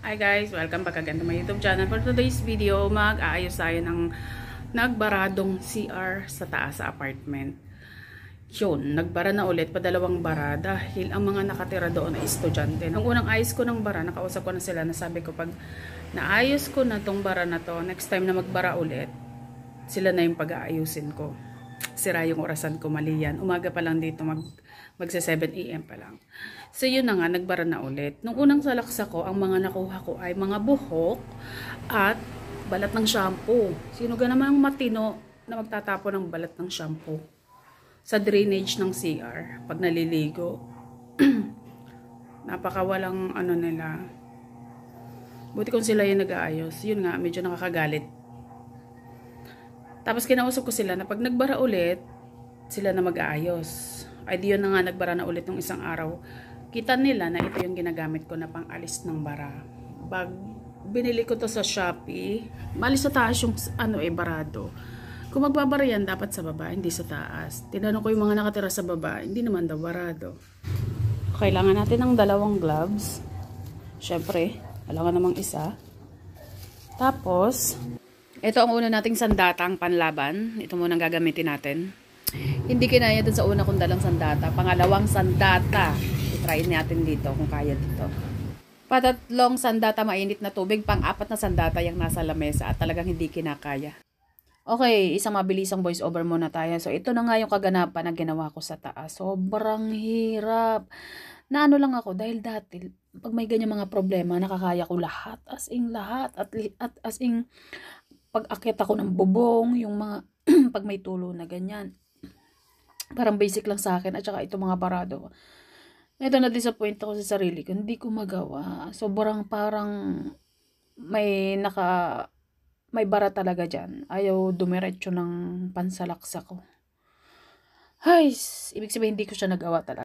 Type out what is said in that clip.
Hi guys! Welcome back again to my YouTube channel. For today's video, mag-aayos tayo ng nagbaradong CR sa taas sa apartment. Yun, nagbara na ulit, padalawang bara dahil ang mga nakatira doon ay estudyante. Nung unang ayos ko ng bara, nakausap ko na sila, nasabi ko pag naayos ko na tong bara na to, next time na magbara ulit, sila na yung pag-aayusin ko. Sira yung orasan ko, mali yan. Umaga pa lang dito, magsa 7 AM pa lang. So yun na nga, nagbara na ulit. Nung unang salaksa ko, ang mga nakuha ko ay mga buhok at balat ng shampoo. Sino ga naman ang matino na magtatapon ng balat ng shampoo sa drainage ng CR pag naliligo? Napakawalang ano nila. Buti kung sila yung nag-aayos. Yun nga, medyo nakakagalit. Tapos kinausap ko sila na pag nagbara ulit, sila na mag-aayos. Ay di yun na nga, nagbara na ulit ng isang araw. Kita nila na ito yung ginagamit ko na pang-alis ng bara. Binili ko to sa Shopee. Malis sa taas yung barado. Kung magbabara yan, dapat sa baba, hindi sa taas. Tinanong ko yung mga nakatira sa baba, hindi naman daw barado. Kailangan natin ng 2 gloves. Syempre, kailangan namang isa. Tapos, ito ang una nating sandatang panlaban. Ito muna ang gagamitin natin. Hindi kinaya dun sa una kong dalang sandata. Pangalawang sandata. I-try natin dito kung kaya dito. Patatlong sandata mainit na tubig. Pang-4 na sandata yung nasa lamesa at talagang hindi kinakaya. Okay, isang mabilisang voice over muna tayo. So ito na nga yung kaganapan na ginawa ko sa taas. Sobrang hirap. Naano lang ako dahil dati pag may ganyan mga problema, nakakaya ko lahat. As in lahat. At as in pag-akit ako ng bubong, yung mga pag may tulo na ganyan. Parang basic lang sa akin at saka ito mga barado. Ito na-disappoint ako sa sarili ko. Hindi ko magawa. Sobrang parang may bara talaga dyan. Ayaw dumiretso ng pansalaksa ko. Ay, ibig sabihin hindi ko siya nagawa talaga.